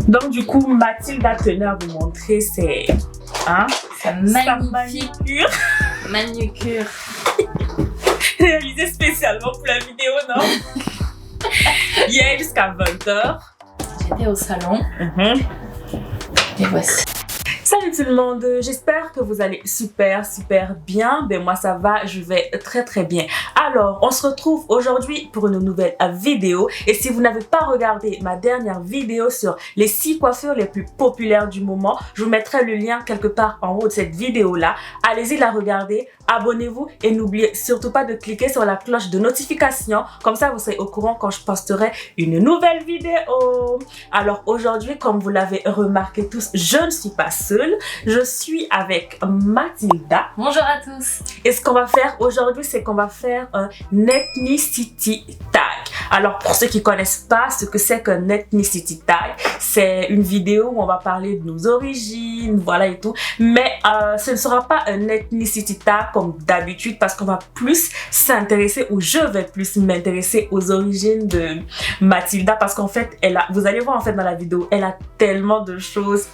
Donc du coup, Mathilde a tenu à vous montrer sa manucure. Manucure. Réalisée spécialement pour la vidéo, non? Hier jusqu'à 20h. J'étais au salon. Et voici. Salut tout le monde, j'espère que vous allez super bien. Ben moi ça va, je vais très bien. Alors, on se retrouve aujourd'hui pour une nouvelle vidéo. Et si vous n'avez pas regardé ma dernière vidéo sur les 6 coiffures les plus populaires du moment, je vous mettrai le lien quelque part en haut de cette vidéo là. Allez-y la regarder, abonnez-vous et n'oubliez surtout pas de cliquer sur la cloche de notification. Comme ça vous serez au courant quand je posterai une nouvelle vidéo. Alors aujourd'hui, comme vous l'avez remarqué tous, je ne suis pas seule. Je suis avec Mathilda. Bonjour à tous. Et ce qu'on va faire aujourd'hui, c'est qu'on va faire un ethnicity tag. Alors pour ceux qui connaissent pas ce que c'est qu'un ethnicity tag, c'est une vidéo où on va parler de nos origines, voilà et tout. Mais ce ne sera pas un ethnicity tag comme d'habitude parce qu'on va plus s'intéresser, ou je vais plus m'intéresser aux origines de Mathilda parce qu'en fait, vous allez voir en fait dans la vidéo, elle a tellement de choses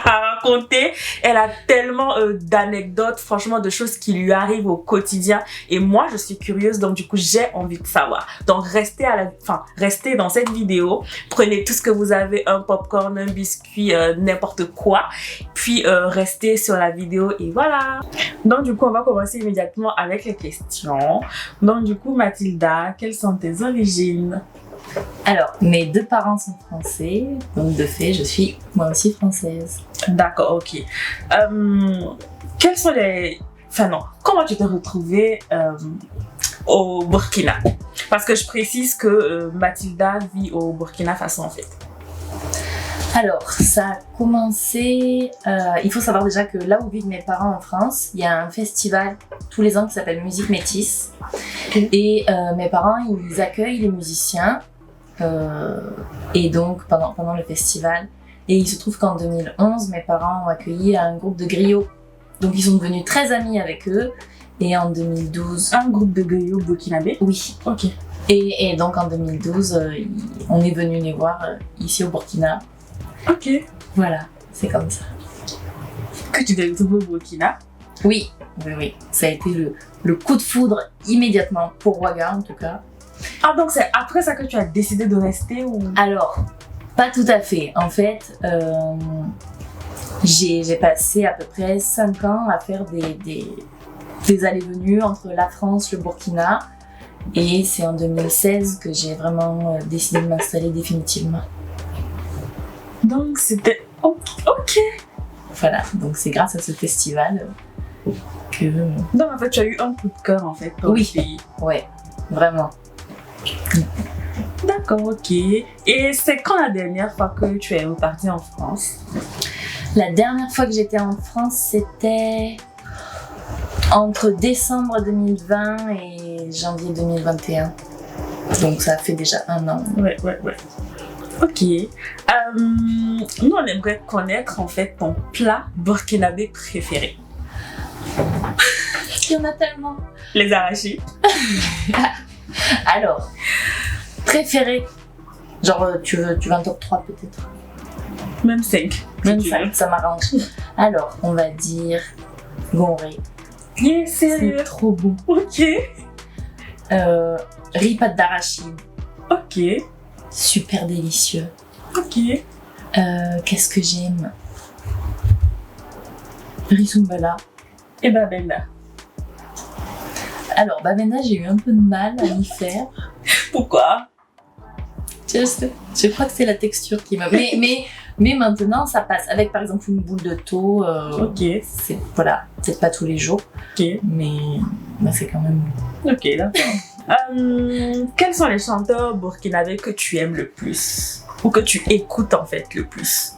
à raconter, elle a tellement d'anecdotes, franchement de choses qui lui arrivent au quotidien, et moi je suis curieuse, donc du coup j'ai envie de savoir. Donc restez dans cette vidéo, prenez tout ce que vous avez, un popcorn, un biscuit, n'importe quoi, puis restez sur la vidéo et voilà. Donc du coup on va commencer immédiatement avec les questions. Donc du coup Mathilda, quelles sont tes origines? Alors, mes deux parents sont français, donc de fait, je suis moi aussi française. D'accord, ok. Quels sont les... Enfin non, comment tu t'es retrouvée au Burkina? Parce que je précise que Mathilda vit au Burkina Faso en fait. Alors, ça a commencé... il faut savoir déjà que là où vivent mes parents en France, il y a un festival tous les ans qui s'appelle Musique Métis. Et mes parents, ils accueillent les musiciens. Et donc pendant le festival, et il se trouve qu'en 2011 mes parents ont accueilli un groupe de griots, donc ils sont devenus très amis avec eux, et en 2012 un groupe de griots burkinabé? Oui, ok. Et donc en 2012 on est venu les voir ici au Burkina. Ok, voilà, c'est comme ça que tu t'es retrouvée au Burkina. Oui, ça a été le coup de foudre immédiatement pour Ouaga en tout cas. Ah, donc c'est après ça que tu as décidé de rester ou... Alors, pas tout à fait. En fait, j'ai passé à peu près 5 ans à faire des allées-venues entre la France, le Burkina. Et c'est en 2016 que j'ai vraiment décidé de m'installer définitivement. Donc c'était... Ok. Voilà, donc c'est grâce à ce festival que... Donc en fait, tu as eu un coup de cœur en fait pour le pays. Ouais, vraiment. D'accord, ok. Et c'est quand la dernière fois que tu es repartie en France? La dernière fois que j'étais en France, c'était entre décembre 2020 et janvier 2021. Donc ça fait déjà 1 an. Ouais. Ok. Nous, on aimerait connaître en fait ton plat burkinabé préféré. Il y en a tellement. Les arachis. Alors, préféré. Genre, tu veux un top 3 peut-être? Même 5. Même 5, ça m'arrange. Alors, on va dire Gonré. Yeah, sérieux? C'est trop bon. Ok. Riz pâte d'arachide. Ok. Super délicieux. Ok. Qu'est-ce que j'aime? Riz soumbala. Et babenda. Alors, babenda, j'ai eu un peu de mal à y faire. Pourquoi? Je crois que c'est la texture qui m'a... Mais maintenant, ça passe. Avec, par exemple, une boule de thau. Ok. C'est, voilà, peut-être pas tous les jours. Ok. Mais c'est quand même... Ok, d'accord. Quels sont les chanteurs burkinabés que tu aimes le plus? Ou que tu écoutes en fait le plus?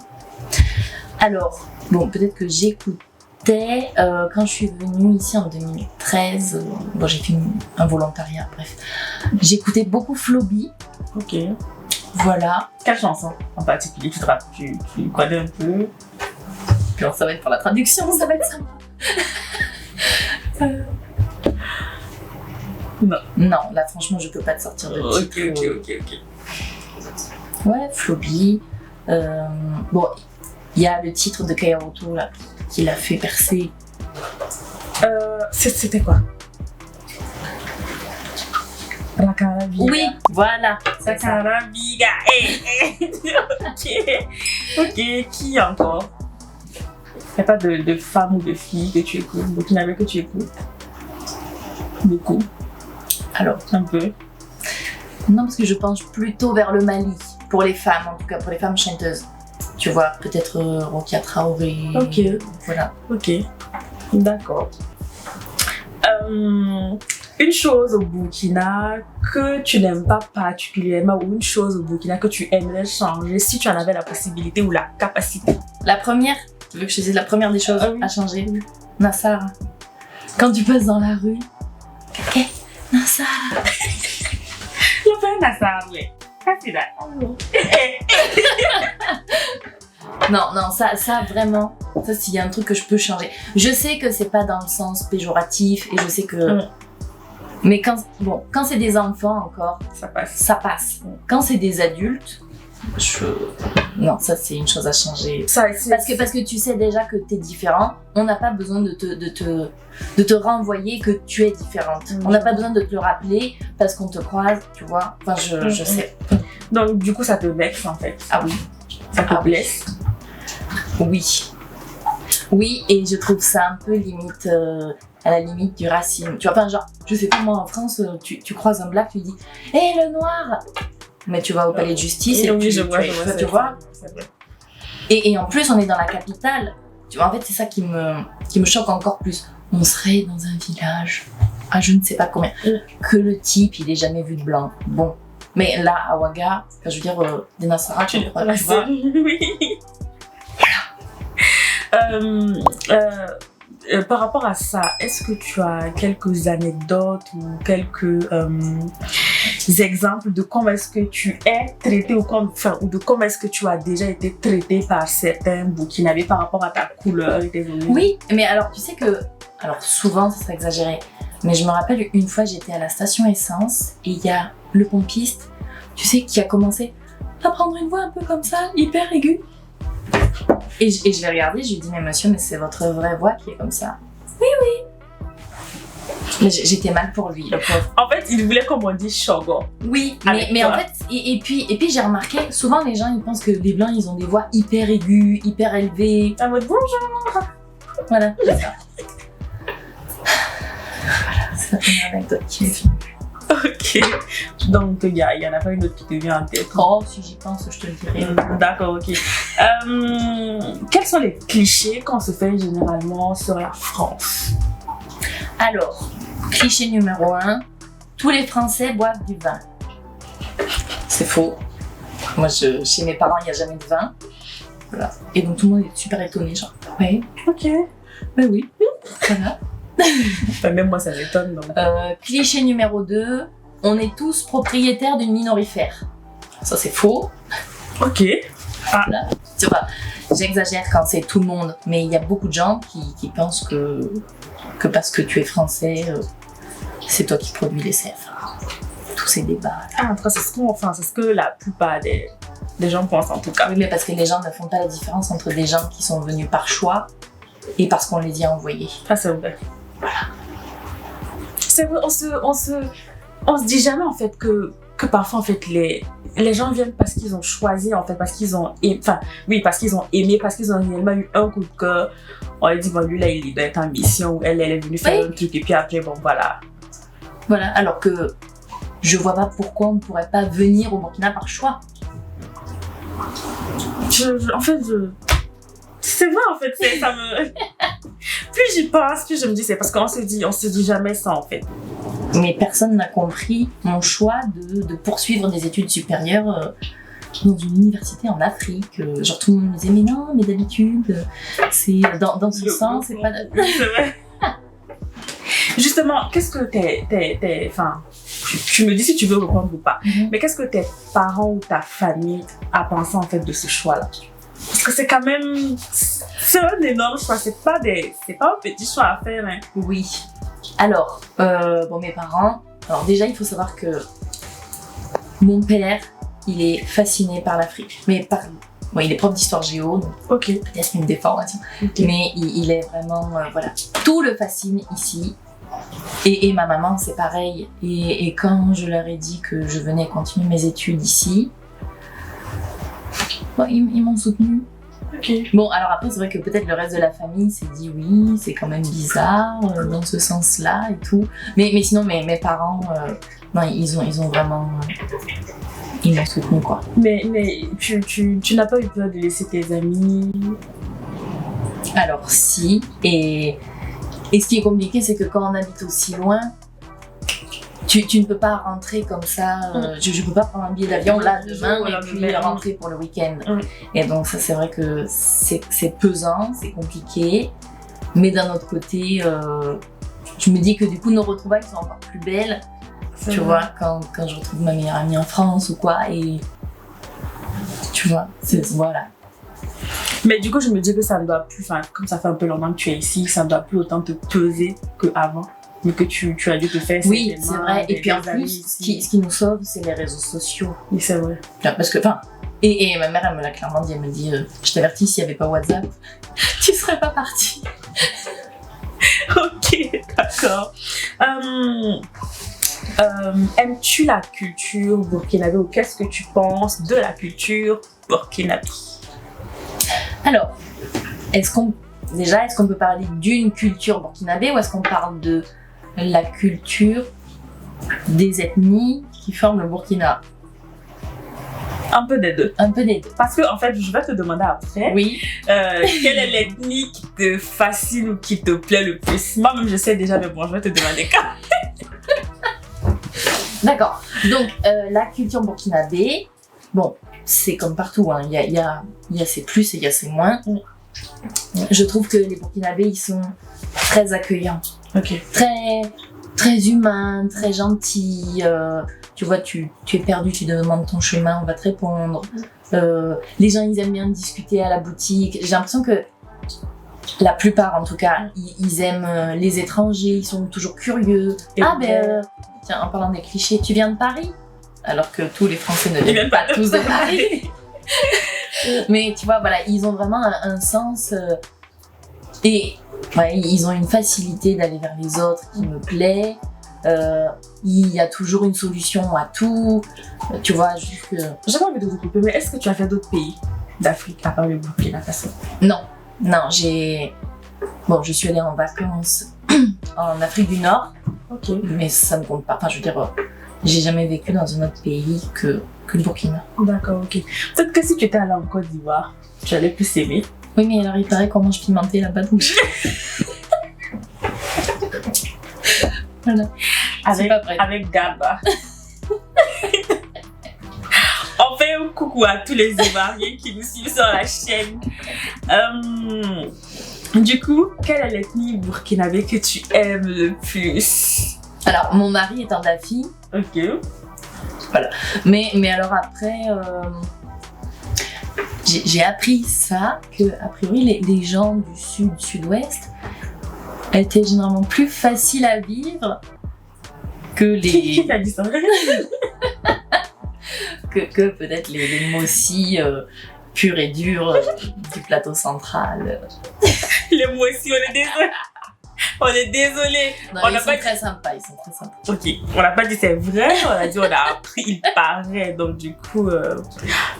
Alors, bon, peut-être que j'écoutais quand je suis venue ici en 2013. Bon, j'ai fait un volontariat, bref. J'écoutais beaucoup Floby. Ok. Voilà. Quelle chanson en particulier tu connais un peu? Alors, ça va être pour la traduction, ça va être ça. Non. Non, là franchement je peux pas te sortir de titre. Ok. Ouais, Flobi. Bon, il y a le titre de Kayamoto là, qui l'a fait percer. C'était quoi? La Carabiga. Oui, voilà. La Carabiga. Ok, qui encore? Il n'y a pas de femme ou de fille que tu écoutes, burkinabé que tu écoutes? Beaucoup. Alors, un peu. Non, parce que je penche plutôt vers le Mali, pour les femmes, en tout cas pour les femmes chanteuses. Tu vois, peut-être Rokia Traoré. Ok. Voilà. Ok, d'accord. Une chose au Burkina que tu n'aimes pas particulièrement, ou une chose au Burkina que tu aimerais changer si tu en avais la possibilité ou la capacité. La première, tu veux que je te dise la première des choses oui. à changer? Nassar. Quand tu passes dans la rue, Nassar. Je fais un Nassar, oui. Non, ça vraiment, ça s'il y a un truc que je peux changer. Je sais que c'est pas dans le sens péjoratif et je sais que... Mais quand c'est des enfants encore, ça passe. Quand c'est des adultes, non, ça c'est une chose à changer. Parce que tu sais déjà que t'es différent, on n'a pas besoin de te renvoyer que tu es différente. On n'a pas besoin de te le rappeler parce qu'on te croise, tu vois. Enfin, je sais. Donc du coup ça te vexe en fait. Ah oui. Ça te blesse. Oui, et je trouve ça un peu limite, à la limite du racisme. Tu vois, enfin genre, je sais pas moi en France, tu croises un black, tu dis « Hé, le noir !» Mais tu vas au palais de justice et oui, tu vois. Et en plus, on est dans la capitale. Tu vois, en fait, c'est ça qui me choque encore plus. On serait dans un village, à je ne sais pas combien, que le type, il est jamais vu de blanc. Bon. Mais là, à Ouaga, je veux dire, des Nassara, tu vois. Oui. Par rapport à ça, est-ce que tu as quelques anecdotes ou quelques exemples de comment est-ce que tu es traité ou de comment est-ce que tu as déjà été traité par certains Burkinabés par rapport à ta couleur et tes origines? Oui, mais alors tu sais que, alors souvent ça serait exagéré, mais je me rappelle une fois j'étais à la station essence et il y a le pompiste, tu sais, qui a commencé à prendre une voix un peu comme ça, hyper aiguë. Et je l'ai regardé, je lui ai dit, mais monsieur, mais c'est votre vraie voix qui est comme ça. Oui. Mais j'étais mal pour lui, le pauvre. En fait, il voulait, comme on dit, shogo. Oui, mais en fait, et puis j'ai remarqué, souvent les gens ils pensent que les blancs ils ont des voix hyper aiguës, hyper élevées. En mode bonjour. Voilà, c'est ça. Voilà, c'est la première anecdote qui me vient. Ok, donc il y en a pas une autre qui te vient en tête? Oh, si j'y pense, je te le dirai. D'accord, ok. Quels sont les clichés qu'on se fait généralement sur la France? Alors, cliché numéro 1, tous les Français boivent du vin. C'est faux. Moi, chez mes parents, il n'y a jamais de vin. Voilà. Et donc tout le monde est super étonné, genre, ouais, ok. Ben oui, voilà. Enfin, même moi, ça m'étonne. Cliché numéro 2, on est tous propriétaires d'une minorifère. Ça, c'est faux. Ok. Voilà. Tu vois, j'exagère quand c'est tout le monde, mais il y a beaucoup de gens qui pensent que parce que tu es français, c'est toi qui produis les CFA. Tous ces débats. Après, c'est ce que la plupart des gens pensent en tout cas. Oui, mais parce que les gens ne font pas la différence entre des gens qui sont venus par choix et parce qu'on les y a envoyés. Ah, c'est vrai. Voilà. C'est vrai, on se dit jamais en fait que parfois en fait les gens viennent parce qu'ils ont choisi en fait, parce qu'ils ont aimé, parce qu'ils ont réellement eu un coup de cœur. On lui dit bon, lui là il doit être en mission ou elle est venue faire un truc et puis après bon voilà. Voilà, alors que je vois pas pourquoi on ne pourrait pas venir au Burkina par choix. C'est vrai en fait, ça me... Plus j'y pense, plus je me dis c'est parce qu'on se dit jamais ça en fait. Mais personne n'a compris mon choix de poursuivre des études supérieures dans une université en Afrique. Genre tout le monde me disait mais non, mais d'habitude, c'est dans ce sens, c'est pas... C'est vrai. Justement, qu'est-ce que tu me dis si tu veux répondre ou pas, mais qu'est-ce que tes parents ou ta famille a pensé en fait de ce choix-là? Parce que c'est quand même, c'est un énorme choix, c'est pas un petit choix à faire. Hein. Oui. Alors, mes parents, Alors déjà, il faut savoir que mon père, il est fasciné par l'Afrique. Mais par... Bon, il est prof d'histoire géo, donc Ok. peut-être une déformation. Ok. Mais il est vraiment... voilà. Tout le fascine ici. Et ma maman, c'est pareil. Et quand je leur ai dit que je venais continuer mes études ici, bon, ils m'ont soutenue. Ok. Bon, alors après, c'est vrai que peut-être le reste de la famille s'est dit oui, c'est quand même bizarre dans ce sens-là et tout. Mais sinon, mes parents, non, ils ont vraiment... ils m'ont soutenu, quoi. Mais tu n'as pas eu peur de laisser tes amis? Alors si, et ce qui est compliqué, c'est que quand on habite aussi loin, tu ne peux pas rentrer comme ça, je peux pas prendre un billet d'avion là demain et puis rentrer pour le week-end. Et donc ça, c'est vrai que c'est pesant, c'est compliqué, mais d'un autre côté, je me dis que du coup nos retrouvailles sont encore plus belles, tu vois, quand je retrouve ma meilleure amie en France ou quoi, et tu vois, voilà. Mais du coup, je me dis que ça ne doit plus, enfin, comme ça fait un peu longtemps que tu es ici, ça ne doit plus autant te peser qu'avant. Mais que tu as dû te faire. Oui, c'est vrai. Et puis en plus, ce qui nous sauve, c'est les réseaux sociaux. Oui, c'est vrai. Parce que, enfin, et ma mère, elle me l'a clairement dit, elle me dit, je t'avertis, s'il n'y avait pas WhatsApp, tu serais pas partie. Ok, d'accord. Aimes-tu la culture burkinabé ou qu'est-ce que tu penses de la culture burkinabé? Alors, est-ce qu'on peut parler d'une culture burkinabé ou est-ce qu'on parle de la culture des ethnies qui forment le Burkina? Un peu des deux. Un peu des deux. Parce que, en fait, je vais te demander après, oui. Quelle est l'ethnie qui te fascine ou qui te plaît le plus? Moi-même, je sais déjà, mais bon, je vais te demander quand. D'accord. Donc, la culture burkinabé, bon, c'est comme partout, hein. Il y a ses plus et il y a ses moins. Je trouve que les Burkinabés, ils sont très accueillants. Ok. Très humains, très gentils. Tu vois, tu es perdu, tu demandes ton chemin, on va te répondre. Les gens, ils aiment bien discuter à la boutique. J'ai l'impression que la plupart, en tout cas, ils aiment les étrangers, ils sont toujours curieux. Et tiens, en parlant des clichés, tu viens de Paris? Alors que tous les Français ne viennent pas tous de Paris. Mais tu vois, voilà, ils ont vraiment un sens et ouais, ils ont une facilité d'aller vers les autres qui me plaît. Il y a toujours une solution à tout. Tu vois, juste que... J'ai pas envie de te couper, mais est-ce que tu as fait d'autres pays d'Afrique à part le Burkina Faso? Non, Bon, je suis allée en vacances en Afrique du Nord. Ok. Mais ça ne compte pas. Enfin, je veux dire, j'ai jamais vécu dans un autre pays que le Burkina. D'accord, ok. Peut-être que si tu étais allée en Côte d'Ivoire, tu allais plus aimer. Oui, mais alors il paraît qu'on mange pimenté là-bas, donc voilà. Avec Gaba. On fait un coucou à tous les Ivoiriens qui nous suivent sur la chaîne. Du coup, quelle est l'ethnie burkinabé que tu aimes le plus? Alors, mon mari est un Dafi. Ok. Voilà. Mais alors après, j'ai appris ça, que a priori les gens du sud-ouest étaient généralement plus faciles à vivre que les... Qui t'a dit ça? que peut-être les Mossi purs et durs du plateau central. Les Mossi, on est désolé. On est désolé. Non, on ils n'a sont pas très sympas, ils sont très sympas. Ok, on n'a pas dit c'est vrai, on a dit on a appris, il paraît, donc du coup...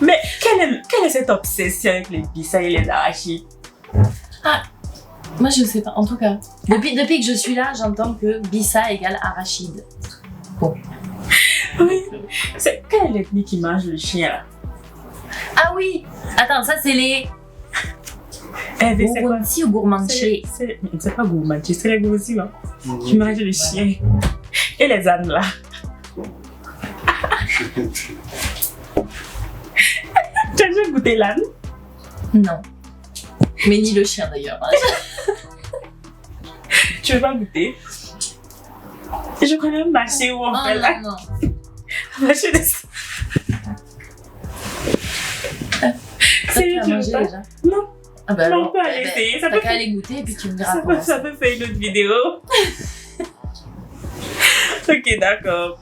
Mais quelle est cette obsession avec les bissas et les arachides? Ah, moi je sais pas, en tout cas. Depuis que je suis là, j'entends que bissa égale arachide. Bon. Oui, quelle est l'ethnie qui mange le chien là? Ah oui. Attends, ça c'est les... Gourmandchi ou gourmandché? C'est pas gourmandché, c'est les gourmandchi là. Qui mangent le chien. Et les ânes là. Tu as déjà goûté l'âne? Non. Mais ni le chien d'ailleurs. Tu veux pas goûter? Je connais un marché où on fait là. Non. Marché de... Sérieux, tu as mangé déjà? Non. Ah bah alors, on peut aller essayer. Ça t'as qu'à aller goûter et puis tu me diras comment ça peut faire une autre vidéo. Ok, d'accord.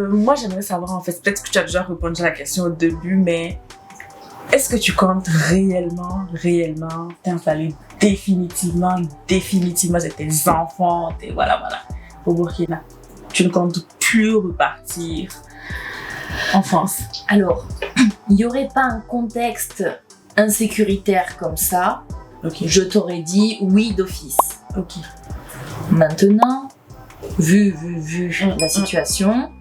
Moi, j'aimerais savoir, en fait, peut-être que tu as déjà répondu à la question au début, mais est-ce que tu comptes réellement t'installer définitivement c'est tes enfants, voilà, au Burkina? Tu ne comptes plus repartir en France? Alors, il n'y aurait pas un contexte insécuritaire comme ça, Ok. je t'aurais dit oui d'office. Ok. Maintenant, vu la situation,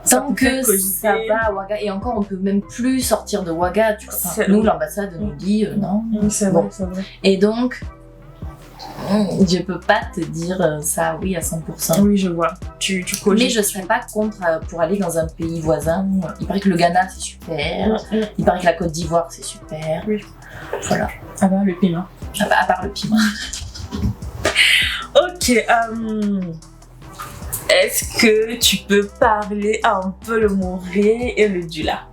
tant que ça va à Ouaga, et encore on peut même plus sortir de Ouaga, tu vois. Enfin, nous, l'ambassade nous dit non. C'est Bon. vrai, c'est vrai. Et donc, je peux pas te dire ça oui à 100%. Oui, je vois. Tu cogites. Mais je serais pas contre pour aller dans un pays voisin. Il paraît que le Ghana c'est super. Il paraît que la Côte d'Ivoire c'est super. Oui. Voilà. Ah bah, le piment. À part le piment. Ok. Est-ce que tu peux parler un peu le Moré et le Dula?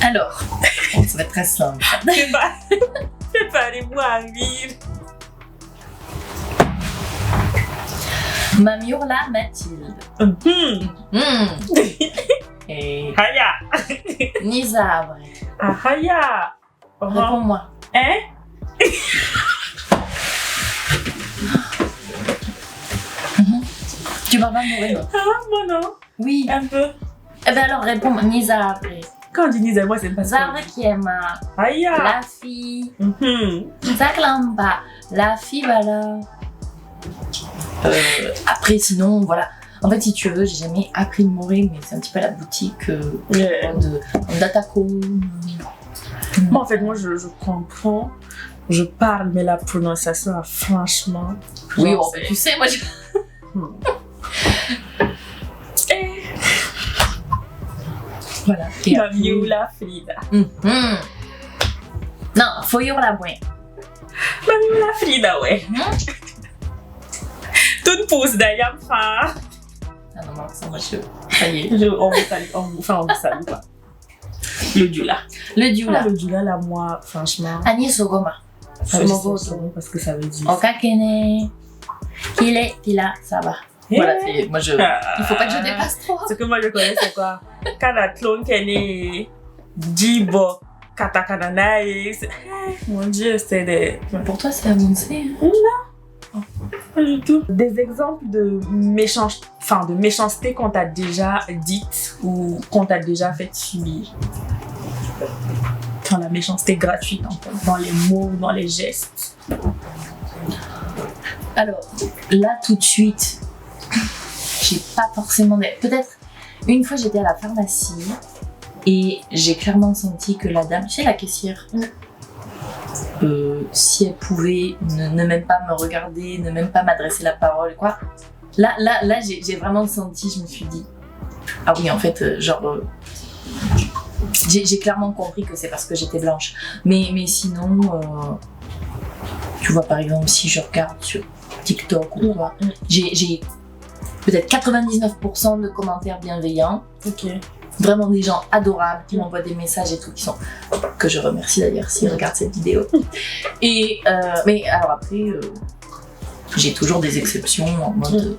Alors, ça va être très simple. Préparez-vous à rire. Mamiola Mathilde. Et Haya. Nisabre. Ah, Haya. Réponds-moi. Hein? Tu parles pas Moré, non? Ah, moi non. Oui. Un peu. Eh ben alors réponds-moi. Nisabre. Quand on dit Nisa, moi, c'est pas ça. Zabre Kiema. Haya. La fille. Mhm. Zaklamba. La fille, voilà. Après, sinon, voilà. En fait, si tu veux, j'ai jamais appris le Moré, mais c'est un petit peu la boutique Yeah. de Datako. Moi, en fait, je comprends. Je parle, mais la prononciation, franchement. Oui, genre, bon, c'est- tu sais, moi je. Eh, Voilà. Et la après- Mioula Frida. Non, faut y avoir la boîte. La Mioula Frida, ouais. Toute pousse d'ailleurs, enfin. Ah non, non, ça, moi je. Ça y est. On vous salue, on vous salue pas. Le Dula. Le Dioula. Le Dula, là, moi, franchement. Ani Sogoma. Ça veut dire Sumogoto. parce que ça veut dire. Okakene. Kile, Tila, ça va. Voilà, c'est. Moi je. Il faut pas que je dépasse trop. Ce que moi je connais, c'est quoi? Kanatlon Kene, Djibo, Katakananae. Mon Dieu, c'est des. Pour toi, c'est avancé. Pas du tout. Des exemples de méchanceté qu'on t'a déjà dite ou qu'on t'a déjà fait subir. Enfin, la méchanceté gratuite, en fait, dans les mots, dans les gestes. Alors, là, tout de suite, j'ai pas forcément. Peut-être une fois, j'étais à la pharmacie et j'ai clairement senti que la dame, tu sais, la caissière, si elle pouvait ne même pas me regarder, ne même pas m'adresser la parole, quoi. Là, j'ai vraiment senti, je me suis dit, ah oui, en fait, j'ai clairement compris que c'est parce que j'étais blanche. Mais sinon, tu vois, par exemple, si je regarde sur TikTok ou quoi, j'ai peut-être 99% de commentaires bienveillants. Ok. Vraiment des gens adorables qui m'envoient des messages et tout, que je remercie d'ailleurs s'ils regardent cette vidéo. Et mais alors après, j'ai toujours des exceptions en mode.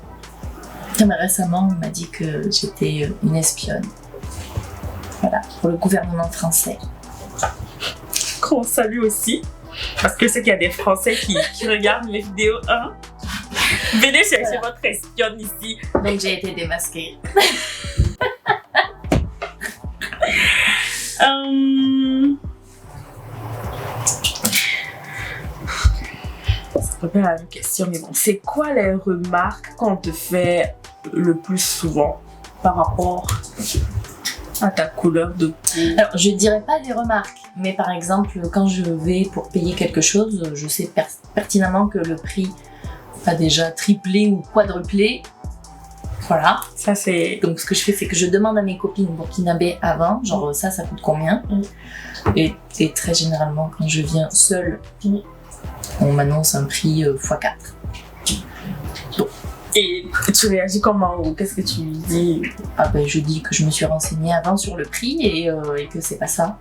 Mais récemment, on m'a dit que j'étais une espionne. Voilà, pour le gouvernement français. Qu'on salue aussi. Parce que je sais qu'il y a des Français qui regardent les vidéos. Hein? Venez chercher votre espionne ici. Donc j'ai été démasquée. Ça revient à la même question, mais bon. C'est quoi les remarques qu'on te fait le plus souvent par rapport à ta couleur de peau? Alors, je dirais pas des remarques, mais par exemple, quand je vais pour payer quelque chose, je sais pertinemment que le prix a déjà triplé ou quadruplé. Voilà. Ça, c'est. Donc, ce que je fais, c'est que je demande à mes copines burkinabées avant, genre ça coûte combien? Et très généralement, quand je viens seule, on m'annonce un prix x4. Et tu réagis comment ou qu'est-ce que tu dis? Ah ben, je dis que je me suis renseignée avant sur le prix et que c'est pas ça.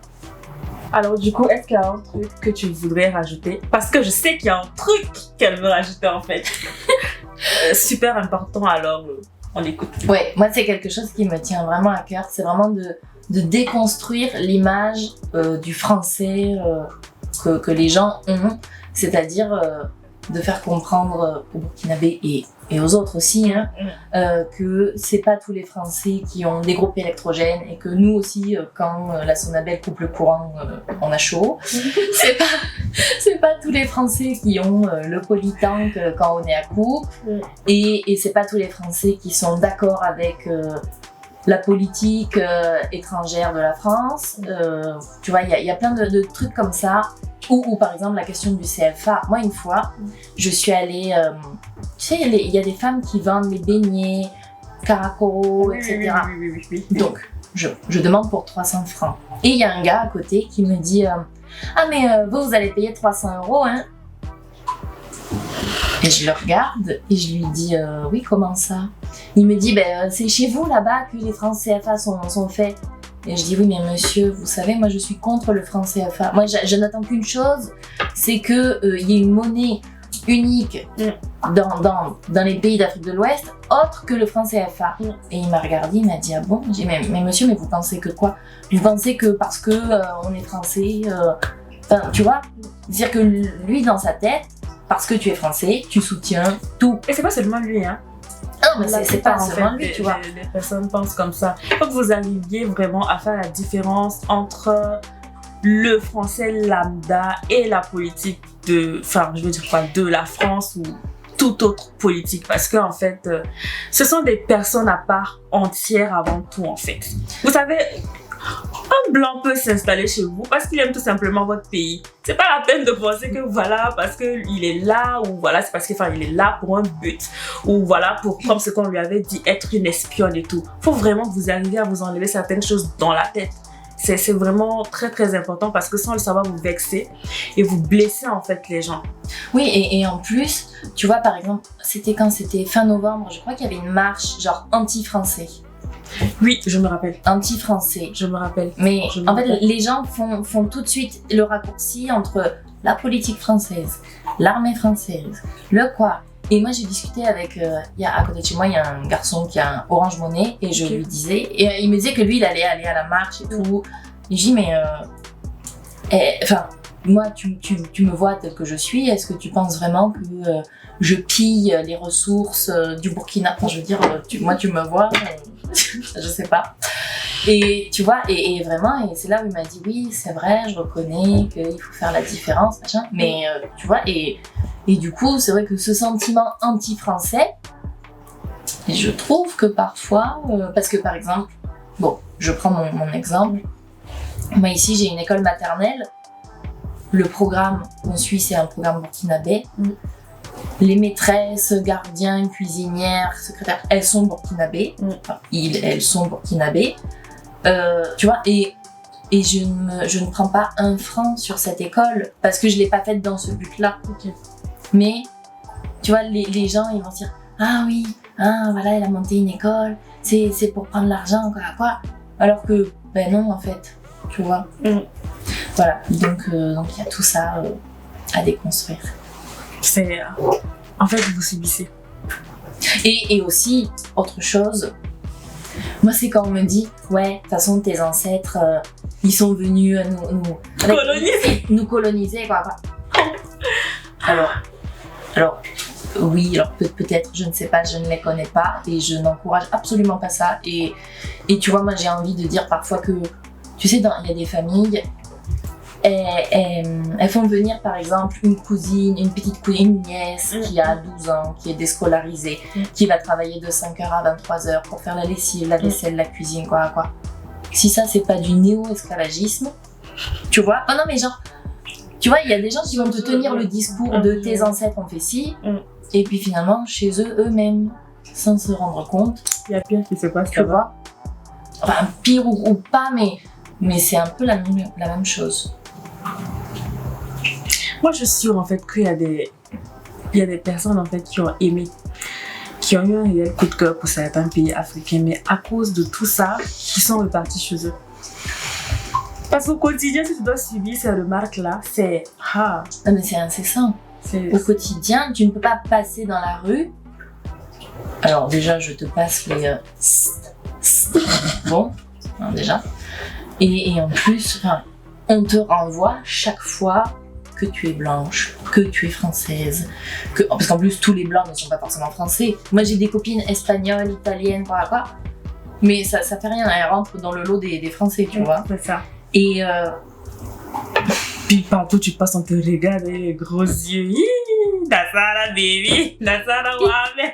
Alors du coup, est-ce qu'il y a un truc que tu voudrais rajouter? Parce que je sais qu'il y a un truc qu'elle veut rajouter en fait. Super important, alors on écoute. Ouais, moi c'est quelque chose qui me tient vraiment à cœur, c'est vraiment de déconstruire l'image du français que les gens ont, c'est-à-dire de faire comprendre aux Burkinabés et aux autres aussi que c'est pas tous les Français qui ont des groupes électrogènes et que nous aussi quand la Sonabel coupe le courant on a chaud. c'est pas tous les Français qui ont le polytank quand on est à coupe et c'est pas tous les Français qui sont d'accord avec la politique étrangère de la France. Tu vois, il y a plein de trucs comme ça. Ou par exemple la question du CFA. Moi une fois, je suis allée... tu sais, il y a des femmes qui vendent les beignets, Karakoro, etc. Oui. Donc, je demande pour 300 francs. Et il y a un gars à côté qui me dit ah mais vous allez payer 300 €, hein. Et je le regarde et je lui dis oui, comment ça? Il me dit c'est chez vous là-bas que les francs CFA sont faits. Et je dis oui mais monsieur, vous savez, moi je suis contre le franc CFA. Moi je n'attends qu'une chose, c'est que y ait une monnaie unique dans les pays d'Afrique de l'Ouest autre que le franc CFA. Et il m'a regardé, il m'a dit ah bon? J'ai dit mais monsieur, mais vous pensez que quoi? Vous pensez que parce que on est français, enfin tu vois, dire que lui dans sa tête, parce que tu es français, tu soutiens tout. Et c'est pas seulement lui, hein. Non, mais c'est pas seulement lui, tu vois. Les personnes pensent comme ça. Il faut que vous arriviez vraiment à faire la différence entre le français lambda et la politique de la France ou toute autre politique. Parce que en fait, ce sont des personnes à part entière avant tout, en fait. Vous savez, un blanc peut s'installer chez vous parce qu'il aime tout simplement votre pays. C'est pas la peine de penser que voilà, parce qu'il est là, ou voilà, c'est parce qu'il est là pour un but, ou voilà, pour, comme ce qu'on lui avait dit, être une espionne et tout. Faut vraiment que vous arriviez à vous enlever certaines choses dans la tête. C'est vraiment très très important parce que sans le savoir, vous vexez et vous blessez en fait les gens. Oui, et en plus, tu vois, par exemple, c'était fin novembre, je crois qu'il y avait une marche genre anti-français. Oui, je me rappelle. Anti-français. Je me rappelle. Mais en fait, les gens font tout de suite le raccourci entre la politique française, l'armée française, le quoi. Et moi, j'ai discuté avec... à côté de chez moi, il y a un garçon qui a un Orange Money et je lui disais... Et il me disait que lui, il allait aller à la marche et tout. Et je dis, mais... moi, tu me vois tel que je suis. Est-ce que tu penses vraiment que je pille les ressources du Burkina? Enfin, je veux dire, moi, tu me vois... je sais pas. Et tu vois, et vraiment, et c'est là où il m'a dit oui, c'est vrai, je reconnais qu'il faut faire la différence, machin. Mais tu vois, et du coup, c'est vrai que ce sentiment anti-français, je trouve que parfois, parce que par exemple, bon, je prends mon exemple. Moi ici, j'ai une école maternelle. Le programme qu'on suit, c'est un programme burkinabé. Les maîtresses, gardiens, cuisinières, secrétaires, elles sont burkinabées. Enfin, elles sont burkinabées. Tu vois, et je ne prends pas un franc sur cette école parce que je l'ai pas faite dans ce but-là. Okay. Mais, tu vois, les gens, ils vont se dire ah oui, voilà, elle a monté une école, c'est pour prendre l'argent, quoi. Alors que, ben non, en fait, tu vois. Voilà, donc il y a tout ça à déconstruire. C'est... en fait, vous subissez. Et aussi, autre chose, moi c'est quand on me dit ouais, de toute façon tes ancêtres, ils sont venus nous coloniser, quoi. Alors oui, alors peut-être, je ne sais pas, je ne les connais pas et je n'encourage absolument pas ça. Et tu vois, moi j'ai envie de dire parfois que, tu sais, il y a des familles, elles font venir par exemple une cousine, une petite cousine, une nièce qui a 12 ans, qui est déscolarisée, qui va travailler de 5h à 23h pour faire la lessive, la vaisselle, la cuisine, quoi. Si ça c'est pas du néo-esclavagisme, tu vois. Oh non mais genre, tu vois, il y a des gens qui vont te tenir le discours de tes ancêtres ont fait ci, et puis finalement chez eux-mêmes, sans se rendre compte. Il y a pire qui se passe, tu vois. Enfin pire ou pas, mais c'est un peu la même chose. Moi, je suis sûre en fait qu'il y a des personnes en fait qui ont aimé, qui ont eu un réel coup de cœur pour certains pays africains, mais à cause de tout ça, ils sont repartis chez eux. Parce qu'au quotidien, si tu dois subir ces remarques-là, c'est... Ah, Non, mais c'est incessant. Au quotidien, tu ne peux pas passer dans la rue. Alors déjà, je te passe les... Bon, hein, déjà. Et en plus, enfin, on te renvoie chaque fois que tu es blanche, que tu es française. Parce qu'en plus, tous les blancs ne sont pas forcément français. Moi, j'ai des copines espagnoles, italiennes, quoi. Mais ça fait rien, elles rentrent dans le lot des Français, tu vois. C'est ça. Et... Puis partout tu passes, on te regarde avec les gros yeux. Hi, Nasara baby, Nasara Mohamed.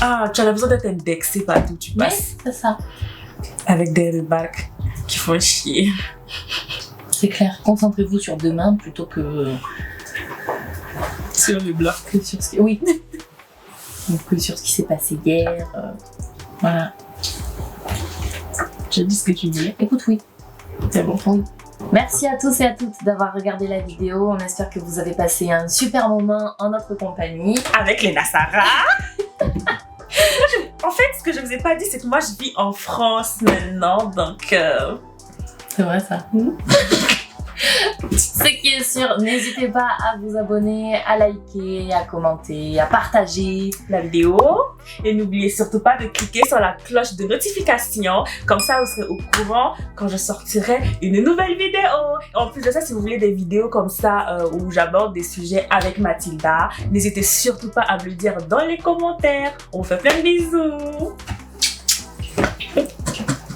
Ah, tu as besoin d'être indexé partout où tu mais passes. c'est ça. Avec des remarques qui font chier. C'est clair. Concentrez-vous sur demain plutôt que... Sur le bloc. Que sur ce qui... Oui. Que sur ce qui s'est passé hier. Voilà. J'ai dit ce que tu voulais. Écoute, oui. C'est bon. Oui. Merci à tous et à toutes d'avoir regardé la vidéo. On espère que vous avez passé un super moment en notre compagnie. Avec les Nasara. En fait, ce que je vous ai pas dit, c'est que moi, je vis en France maintenant, donc... C'est vrai, ça. Ce qui est sûr, n'hésitez pas à vous abonner, à liker, à commenter, à partager la vidéo. Et n'oubliez surtout pas de cliquer sur la cloche de notification. Comme ça, vous serez au courant quand je sortirai une nouvelle vidéo. En plus de ça, si vous voulez des vidéos comme ça où j'aborde des sujets avec Mathilda, n'hésitez surtout pas à me le dire dans les commentaires. On vous fait plein de bisous.